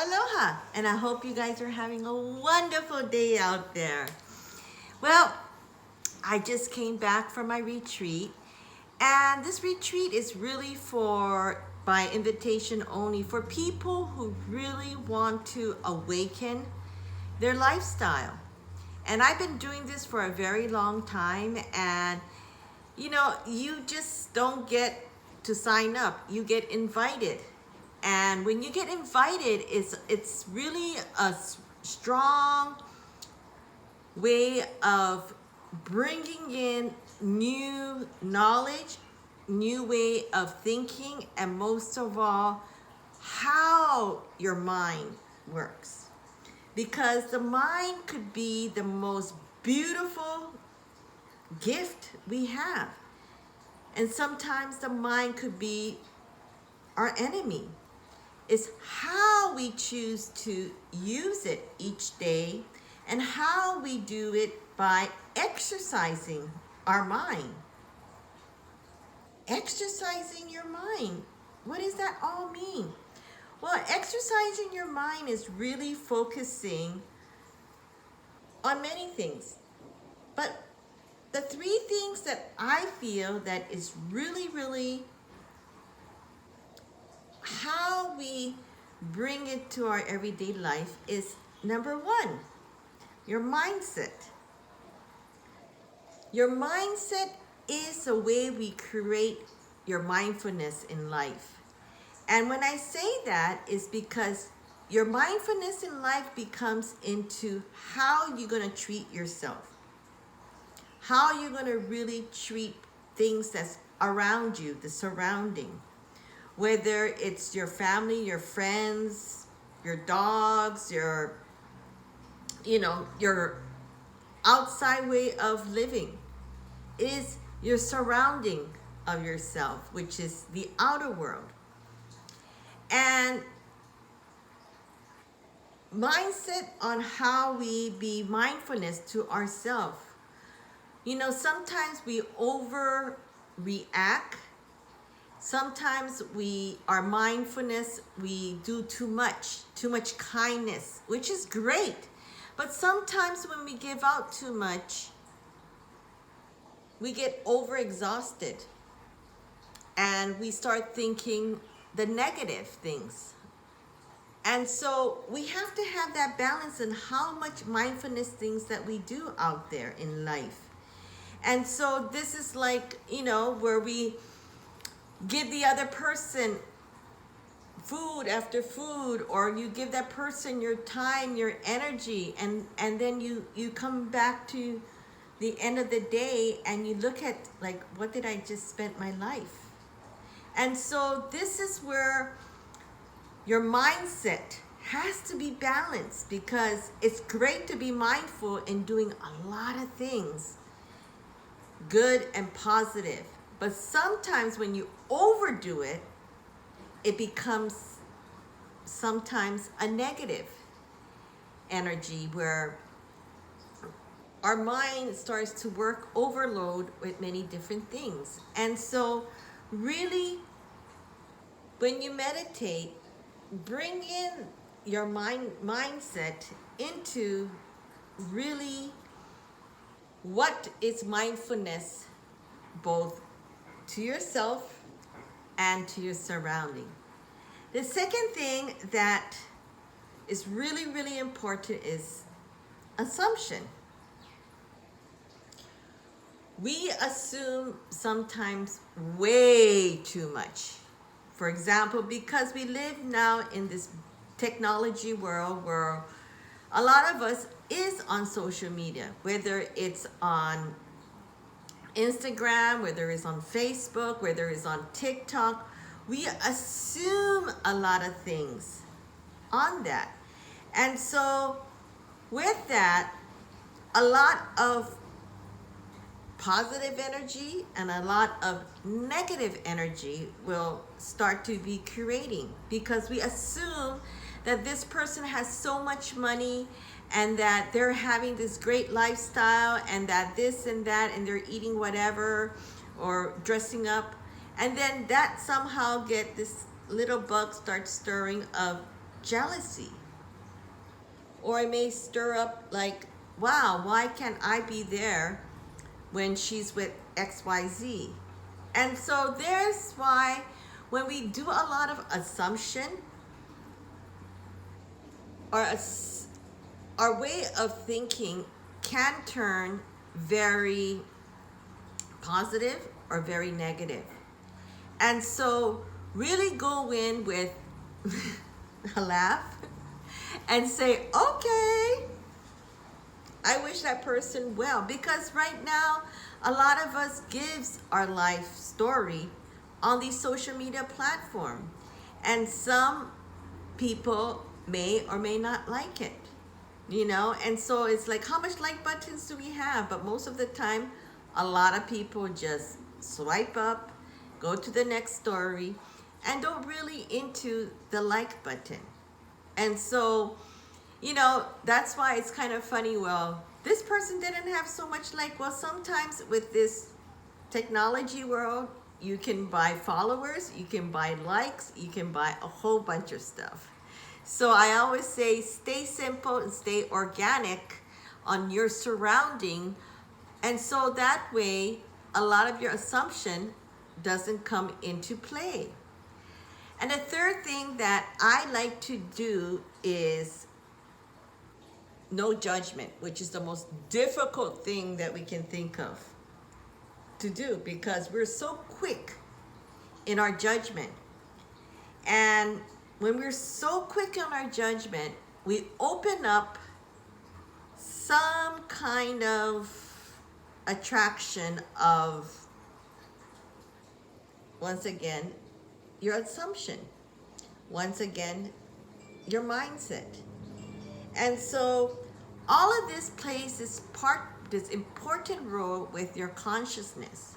Aloha, and I hope you guys are having a wonderful day out there. Well, I just came back from my retreat, and this retreat is really for, by invitation only, for people who really want to awaken their lifestyle. And I've been doing this for a very long time, and you just don't get to sign up, you get invited. And when you get invited, it's really a strong way of bringing in new knowledge, new way of thinking, and most of all, how your mind works. Because the mind could be the most beautiful gift we have. And sometimes the mind could be our enemy. It's how we choose to use it each day and how we do it by exercising our mind. Exercising your mind. What does that all mean? Well, exercising your mind is really focusing on many things. But the three things that I feel that is really how we bring it to our everyday life is, number one, your mindset. Your mindset is the way we create your mindfulness in life. And when I say that is because your mindfulness in life becomes into how you're going to treat yourself. How you're going to really treat things that's around you, the surrounding. Whether it's your family, your friends, your dogs, your outside way of living. It is your surrounding of yourself, which is the outer world. And mindset on how we be mindfulness to ourselves. Sometimes we overreact. Sometimes our mindfulness, we do too much kindness, which is great. But sometimes when we give out too much, we get overexhausted and we start thinking the negative things. And so we have to have that balance in how much mindfulness things that we do out there in life. And so this is like, where we give the other person food after food, or you give that person your time, your energy, and then you come back to the end of the day and you look at, like, what did I just spend my life? And so this is where your mindset has to be balanced, because it's great to be mindful in doing a lot of things, good and positive. But sometimes when you overdo it, it becomes sometimes a negative energy where our mind starts to work overload with many different things. And so really, when you meditate, bring in your mindset into really what is mindfulness, both to yourself and to your surrounding. The second thing that is really important is assumption. We assume sometimes way too much. For example, because we live now in this technology world where a lot of us is on social media, whether it's on Instagram, whether it's on Facebook, whether it's on TikTok, we assume a lot of things on that. And so with that, a lot of positive energy and a lot of negative energy will start to be creating, because we assume that this person has so much money and that they're having this great lifestyle and that this and that, and they're eating whatever or dressing up, and then that somehow get this little bug starts stirring of jealousy. Or it may stir up like, wow, why can't I be there when she's with XYZ? And so there's why when we do a lot of assumption, our way of thinking can turn very positive or very negative. And so really go in with a laugh and say, okay, I wish that person well. Because right now, a lot of us gives our life story on these social media platforms. And some people may or may not like it, you know? And so it's like, how much like buttons do we have? But most of the time, a lot of people just swipe up, go to the next story, and don't really into the like button. And so, you know, that's why it's kind of funny. Well, this person didn't have so much like. Well, sometimes with this technology world, you can buy followers, you can buy likes, you can buy a whole bunch of stuff. So I always say, stay simple and stay organic on your surrounding. And so that way, a lot of your assumption doesn't come into play. And the third thing that I like to do is no judgment, which is the most difficult thing that we can think of to do, because we're so quick in our judgment. And when we're so quick in our judgment, we open up some kind of attraction of, once again, your assumption. Once again, your mindset. And so all of this plays this important role with your consciousness.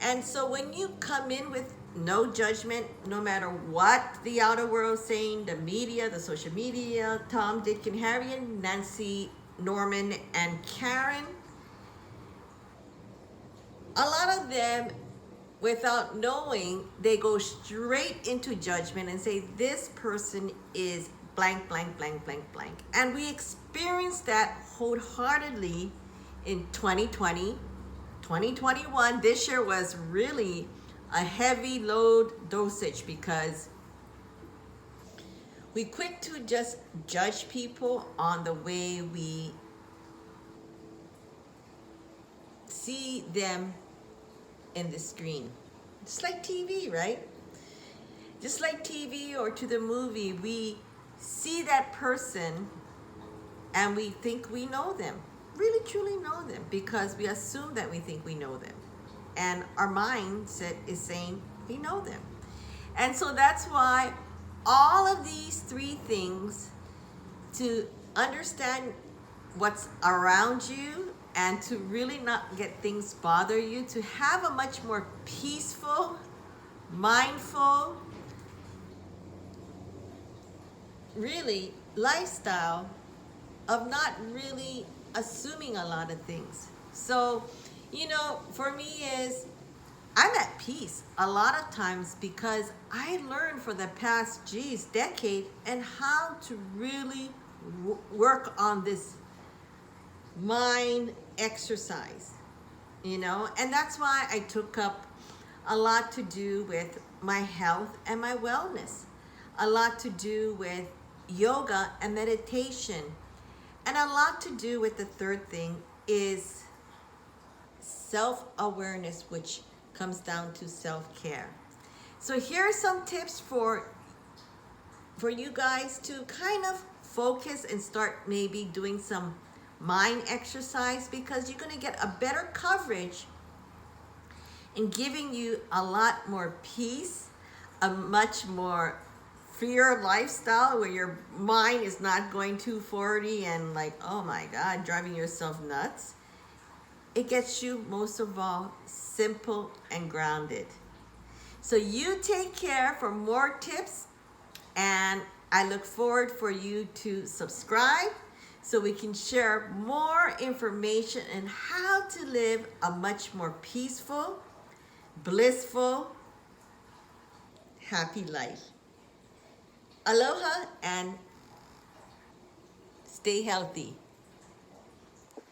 And so when you come in with no judgment, no matter what the outer world is saying, the media, the social media, Tom, Dick, and Harry, and Nancy, Norman, and Karen, a lot of them, without knowing, they go straight into judgment and say, this person is blank, blank, blank, blank, blank. And we experienced that wholeheartedly in 2020, 2021. This year was really a heavy load dosage because we quick to just judge people on the way we see them in the screen. Just like TV, right? Just like TV or to the movie, we see that person and we think we know them, really truly know them, because we assume that we think we know them. And our mindset is saying we know them. And so that's why all of these three things, to understand what's around you and to really not get things bother you, to have a much more peaceful, mindful, really lifestyle of not really assuming a lot of things. So, you know, for me is, I'm at peace a lot of times because I learned for the past, decade, and how to really work on this mind exercise, you know. And that's why I took up a lot to do with my health and my wellness, a lot to do with yoga and meditation, and a lot to do with the third thing is self-awareness, which comes down to self-care. So here are some tips for you guys to kind of focus and start maybe doing some mind exercise, because you're going to get a better coverage in giving you a lot more peace, a much more freer lifestyle where your mind is not going 240 and like, oh my God, driving yourself nuts. It gets you, most of all, simple and grounded. So you take care for more tips, and I look forward for you to subscribe so we can share more information on how to live a much more peaceful, blissful, happy life. Aloha and stay healthy.